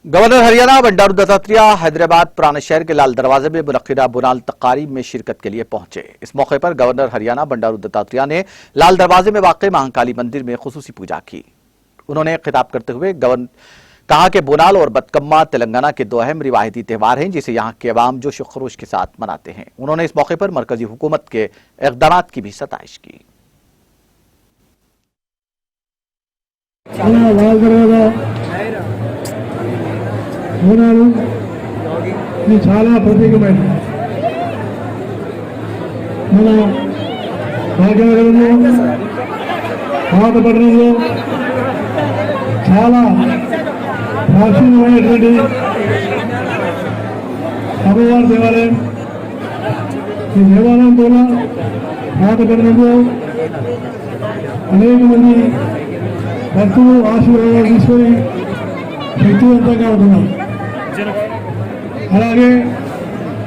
Governor Haryana Bandaru Dattatreya Hyderabad पुराने शहर के लाल दरवाजे में मुनक्किदा बुनाल तकारीब में शिरकत के लिए पहुंचे। इस मौके पर गवर्नर हरियाणा बंडारू दत्तात्रेय ने लाल दरवाजे में वाक़ महाकाली मंदिर में खुसूसी पूजा की। उन्होंने खिताब करते हुए कहा कि बुनाल और बतकम्मा तेलंगाना के दो अहम रिवायती त्यौहार हैं जिसे यहाँ के अवाम जोश खरोश के साथ मनाते हैं। उन्होंने इस मौके पर मरकजी हुकूमत के इक़दामात की भी सताइश की। బోనాలు ఇది చాలా ప్రత్యేకమైనది. మన భాగ్యనగరంలో పాతపట్నంలో చాలా ప్రాచీనమైనటువంటి అమ్మవారి దేవాలయం. ఈ దేవాలయం కూడా పాతపట్నంలో అనేక మంది భక్తులు ఆశీర్వాదాలు తీసుకొని శక్తివంతంగా ఉంటున్నారు. అలాగే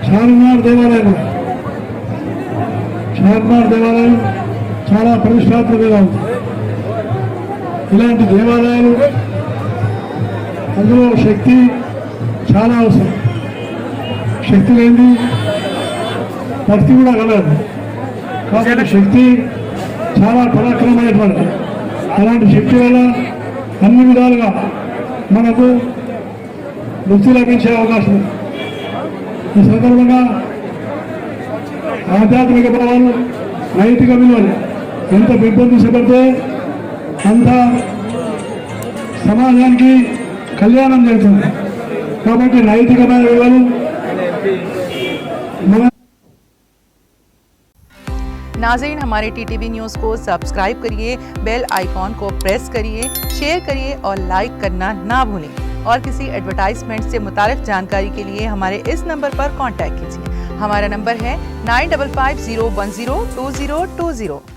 చార్మినార్ దేవాలయం చాలా ప్రతిష్టాత్మకంగా ఉంది. ఇలాంటి దేవాలయాలు అందులో శక్తి చాలా అవసరం. శక్తి లేని భక్తి కూడా కలదు. కాబట్టి శక్తి చాలా పరాక్రమమైనటువంటి అలాంటి శక్తి వల్ల అన్ని విధాలుగా మనకు ముక్తి లభించే అవకాశం ఉంది. ఈ సందర్భంగా ఆధ్యాత్మిక భావాలు నైతిక విలువలు ఎంత పెంపొందించబడితే అంత సమాజానికి కళ్యాణం జరుగుతుంది. కాబట్టి నైతికమైన విలువలు नाज़रीन, हमारे टीटीवी न्यूज़ को सब्सक्राइब करिए, बेल आइकॉन को प्रेस करिए, शेयर करिए और लाइक करना ना भूलें। और किसी एडवर्टाइजमेंट से मुताल्लिक़ जानकारी के लिए हमारे इस नंबर पर कांटेक्ट कीजिए। हमारा नंबर है 9550102020।